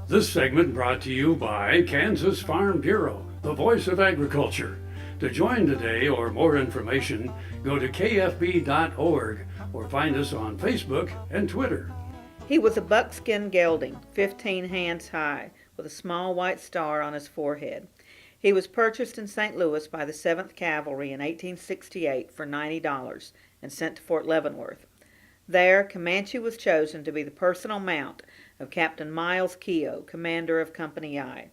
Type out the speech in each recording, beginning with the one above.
This segment brought to you by Kansas Farm Bureau, the voice of agriculture. To join today or more information, go to kfb.org or find us on Facebook and Twitter. He was a buckskin gelding, 15 hands high, with a small white star on his forehead. He was purchased in St. Louis by the 7th Cavalry in 1868 for $90 and sent to Fort Leavenworth. There, Comanche was chosen to be the personal mount of Captain Myles Keogh, commander of Company I.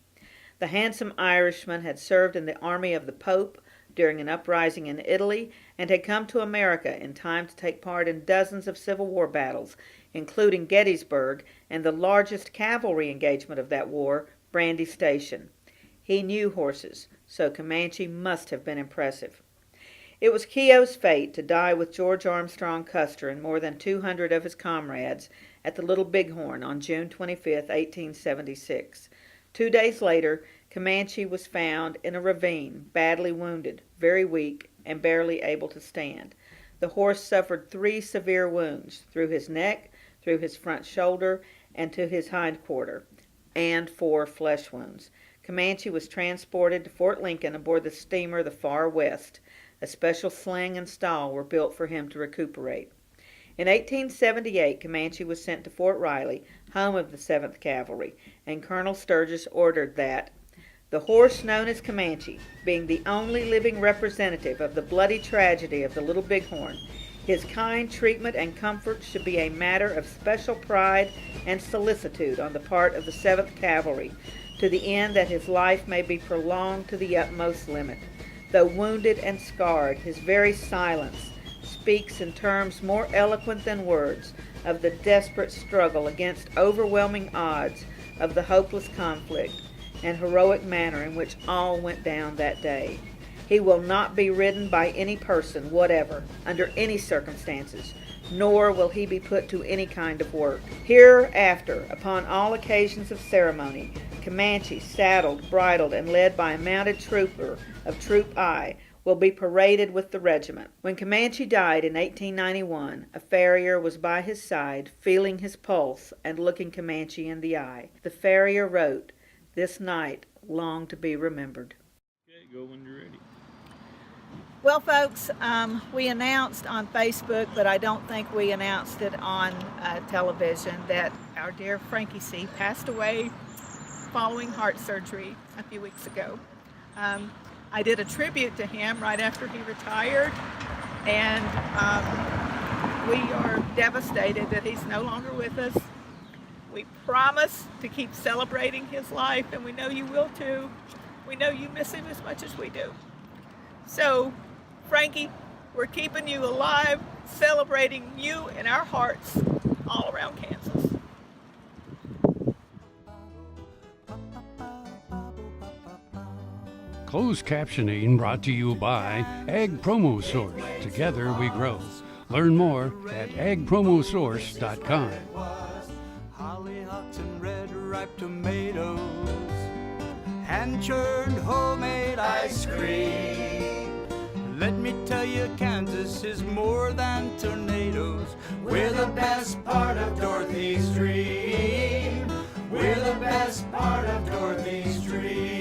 The handsome Irishman had served in the army of the Pope during an uprising in Italy and had come to America in time to take part in dozens of Civil War battles, including Gettysburg and the largest cavalry engagement of that war, Brandy Station. He knew horses, so Comanche must have been impressive. It was Keogh's fate to die with George Armstrong Custer and more than 200 of his comrades at the Little Bighorn on June 25, 1876. 2 days later, Comanche was found in a ravine, badly wounded, very weak, and barely able to stand. The horse suffered 3 severe wounds, through his neck, through his front shoulder, and to his hind quarter, and 4 flesh wounds. Comanche was transported to Fort Lincoln aboard the steamer the Far West. A special sling and stall were built for him to recuperate. In 1878, Comanche was sent to Fort Riley, home of the 7th Cavalry, and Colonel Sturgis ordered that the horse known as Comanche, being the only living representative of the bloody tragedy of the Little Bighorn, his kind treatment and comfort should be a matter of special pride and solicitude on the part of the 7th Cavalry, to the end that his life may be prolonged to the utmost limit. Though wounded and scarred, his very silence speaks in terms more eloquent than words of the desperate struggle against overwhelming odds of the hopeless conflict and heroic manner in which all went down that day. He will not be ridden by any person whatever, under any circumstances, nor will he be put to any kind of work. Hereafter, upon all occasions of ceremony, Comanche, saddled, bridled, and led by a mounted trooper of Troop I, will be paraded with the regiment. When Comanche died in 1891, a farrier was by his side, feeling his pulse and looking Comanche in the eye. The farrier wrote, "This night long to be remembered." Okay, go when you're ready. Well, folks, we announced on Facebook, but I don't think we announced it on television, that our dear Frankie C. passed away following heart surgery a few weeks ago. I did a tribute to him right after he retired, and we are devastated that he's no longer with us. We promise to keep celebrating his life, and we know you will too. We know you miss him as much as we do. So, Frankie, we're keeping you alive, celebrating you in our hearts all around Kansas. Closed captioning brought to you by Ag Promo Source. Together we grow. Learn more at agpromosource.com. Hollyhocks and red ripe tomatoes, hand-churned homemade ice cream. Let me tell you, Kansas is more than tornadoes. We're the best part of Dorothy's dream. We're the best part of Dorothy's dream.